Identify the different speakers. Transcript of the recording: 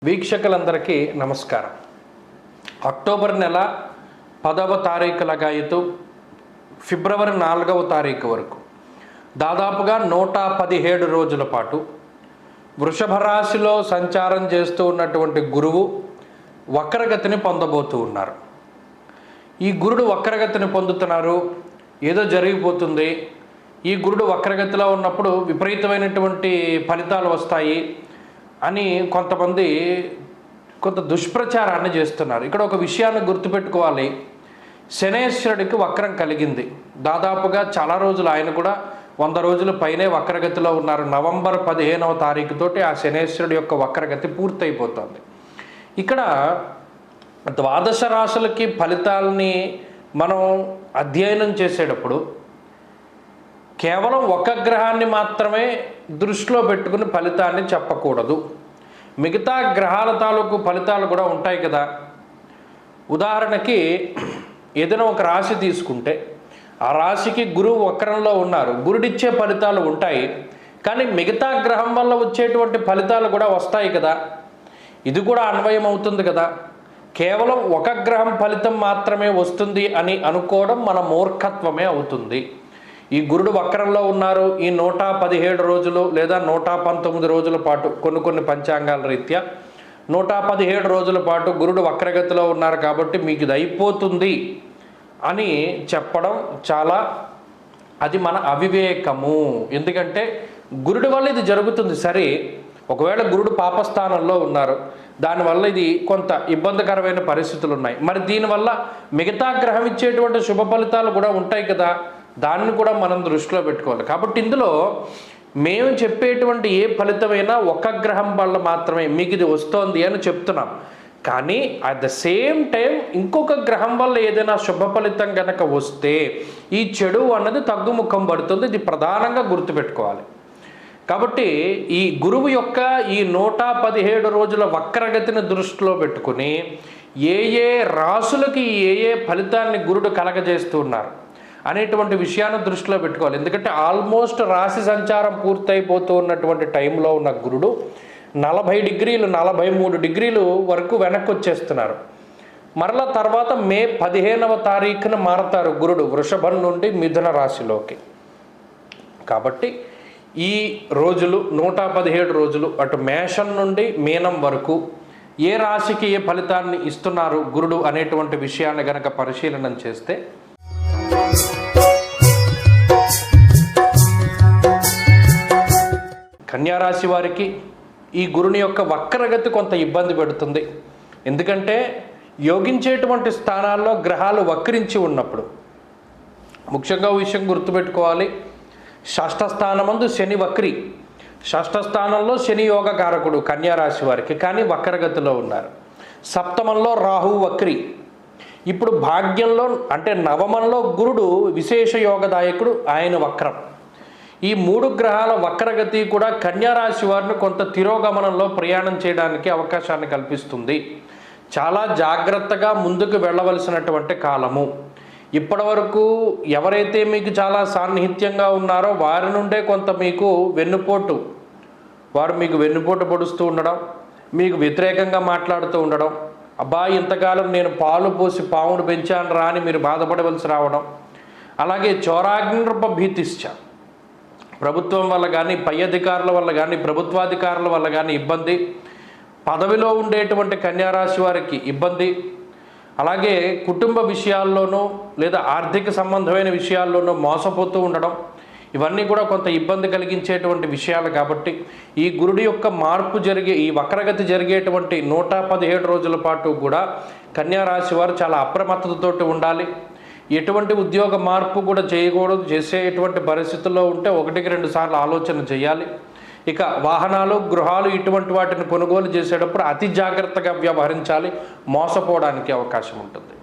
Speaker 1: వీక్షకులందరికీ నమస్కారం. అక్టోబర్ నెల 10వ తారీఖు లగాయతు ఫిబ్రవరి 4వ తారీఖు వరకు దాదాపుగా 117 రోజుల పాటు వృషభ రాశిలో సంచారం చేస్తూ ఉన్నటువంటి గురువు వక్రగతిని పొందబోతూ ఉన్నారు. ఈ గురుడు వక్రగతిని పొందుతున్నారు, ఏదో జరిగిపోతుంది. ఈ గురుడు వక్రగతిలో ఉన్నప్పుడు విపరీతమైనటువంటి ఫలితాలు వస్తాయి అని కొంతమంది కొంత దుష్ప్రచారాన్ని చేస్తున్నారు. ఇక్కడ ఒక విషయాన్ని గుర్తుపెట్టుకోవాలి. శనేశ్వరుడికి వక్రం కలిగింది. దాదాపుగా చాలా రోజులు, ఆయన కూడా 100 రోజుల పైనే వక్రగతిలో ఉన్నారు. నవంబర్ 15వ తారీఖుతోటి ఆ శనేశ్వరుడి యొక్క వక్రగతి పూర్తయిపోతుంది. ఇక్కడ ద్వాదశ రాశులకి ఫలితాలని మనం అధ్యయనం చేసేటప్పుడు కేవలం ఒక గ్రహాన్ని మాత్రమే దృష్టిలో పెట్టుకుని ఫలితాన్ని చెప్పకూడదు. మిగతా గ్రహాల తాలూకు ఫలితాలు కూడా ఉంటాయి కదా. ఉదాహరణకి ఏదైనా ఒక రాశి తీసుకుంటే ఆ రాశికి గురువు వక్రంలో ఉన్నారు, గురుడిచ్చే ఫలితాలు ఉంటాయి. కానీ మిగతా గ్రహం వల్ల వచ్చేటువంటి ఫలితాలు కూడా వస్తాయి కదా. ఇది కూడా అన్వయం అవుతుంది కదా. కేవలం ఒక గ్రహం ఫలితం మాత్రమే వస్తుంది అని అనుకోవడం మన మూర్ఖత్వమే అవుతుంది. ఈ గురుడు వక్రంలో ఉన్నారు. ఈ 117 రోజులు లేదా 119 రోజుల పాటు కొన్ని పంచాంగాల రీత్యా 117 రోజుల పాటు గురుడు వక్రగతిలో ఉన్నారు కాబట్టి మీకు ఇది అయిపోతుంది అని చెప్పడం అది మన అవివేకము. ఎందుకంటే గురుడి వల్ల ఇది జరుగుతుంది సరే. ఒకవేళ గురుడు పాపస్థానంలో ఉన్నారు, దానివల్ల ఇది కొంత ఇబ్బందికరమైన పరిస్థితులు ఉన్నాయి. మరి దీనివల్ల మిగతా గ్రహం ఇచ్చేటువంటి శుభ ఫలితాలు కూడా ఉంటాయి కదా. దాన్ని కూడా మనం దృష్టిలో పెట్టుకోవాలి. కాబట్టి ఇందులో మేము చెప్పేటువంటి ఏ ఫలితమైనా ఒక గ్రహం వల్ల మాత్రమే మీకు ఇది వస్తోంది అని చెప్తున్నాం. కానీ అట్ ద సేమ్ టైం ఇంకొక గ్రహం వల్ల ఏదైనా శుభ ఫలితం కనుక వస్తే ఈ చెడు అన్నది తగ్గుముఖం పడుతుంది. ఇది ప్రధానంగా గుర్తుపెట్టుకోవాలి. కాబట్టి ఈ గురువు యొక్క ఈ 117 రోజుల వక్రగతిని దృష్టిలో పెట్టుకుని ఏ రాశులకి ఏ ఫలితాన్ని గురుడు కలగజేస్తున్నారు అనేటువంటి విషయాన్ని దృష్టిలో పెట్టుకోవాలి. ఎందుకంటే ఆల్మోస్ట్ రాశి సంచారం పూర్తయిపోతూ ఉన్నటువంటి టైంలో ఉన్న గురుడు 40 డిగ్రీలు 43 డిగ్రీలు వరకు వెనక్కి వచ్చేస్తున్నారు. మరలా తర్వాత మే 15వ తారీఖున మారతారు గురుడు వృషభం నుండి మిథున రాశిలోకి. కాబట్టి ఈ రోజులు 117 రోజులు అటు మేషం నుండి మీనం వరకు ఏ రాశికి ఏ ఫలితాన్ని ఇస్తున్నారు గురుడు అనేటువంటి విషయాన్ని గనక పరిశీలన చేస్తే కన్యారాశి వారికి ఈ గురుని యొక్క వక్రగతి కొంత ఇబ్బంది పెడుతుంది. ఎందుకంటే యోగించేటువంటి స్థానాల్లో గ్రహాలు వక్రించి ఉన్నప్పుడు ముఖ్యంగా విషయం గుర్తుపెట్టుకోవాలి. షష్ఠ స్థానమందు శని వక్రి, షష్ఠ స్థానంలో శని యోగ కారకుడు కన్యారాశి వారికి, కానీ వక్రగతిలో ఉన్నారు. సప్తమంలో రాహు వక్రి. ఇప్పుడు భాగ్యంలో అంటే నవమంలో గురుడు విశేష యోగదాయకుడు, ఆయన వక్రం. ఈ 3 గ్రహాల వక్రగతి కూడా కన్యారాశి వారిని కొంత తిరోగమనంలో ప్రయాణం చేయడానికి అవకాశాన్ని కల్పిస్తుంది. చాలా జాగ్రత్తగా ముందుకు వెళ్ళవలసినటువంటి కాలము. ఇప్పటి వరకు ఎవరైతే మీకు చాలా సాన్నిహిత్యంగా ఉన్నారో వారి నుండే కొంత మీకు వెన్నుపోటు, వారు మీకు వెన్నుపోటు పొడుస్తూ ఉండడం, మీకు వ్యతిరేకంగా మాట్లాడుతూ ఉండడం, అబ్బా ఇంతకాలం నేను పాలు పోసి పామును పెంచాను రా అని మీరు బాధపడవలసి రావడం. అలాగే చోరాగ్నిర్భ భీతిశ్చ, ప్రభుత్వం వల్ల కానీ పై అధికారుల వల్ల కానీ ప్రభుత్వాధికారుల వల్ల కానీ ఇబ్బంది, పదవిలో ఉండేటువంటి కన్యారాశి వారికి ఇబ్బంది, అలాగే కుటుంబ విషయాల్లోనూ లేదా ఆర్థిక సంబంధమైన విషయాల్లోనూ మోసపోతూ ఉండడం, ఇవన్నీ కూడా కొంత ఇబ్బంది కలిగించేటువంటి విషయాలు. కాబట్టి ఈ గురుడి యొక్క మార్పు ఈ వక్రగతి జరిగేటువంటి 117 రోజుల పాటు కూడా కన్యారాశి వారు చాలా అప్రమత్తతతోటి ఉండాలి. ఎటువంటి ఉద్యోగ మార్పు కూడా చేయకూడదు. చేసేటువంటి పరిస్థితుల్లో ఉంటే 1-2 సార్లు ఆలోచన చేయాలి. ఇక వాహనాలు, గృహాలు ఇటువంటి వాటిని కొనుగోలు చేసేటప్పుడు అతి జాగ్రత్తగా వ్యవహరించాలి. మోసపోవడానికి అవకాశం ఉంటుంది.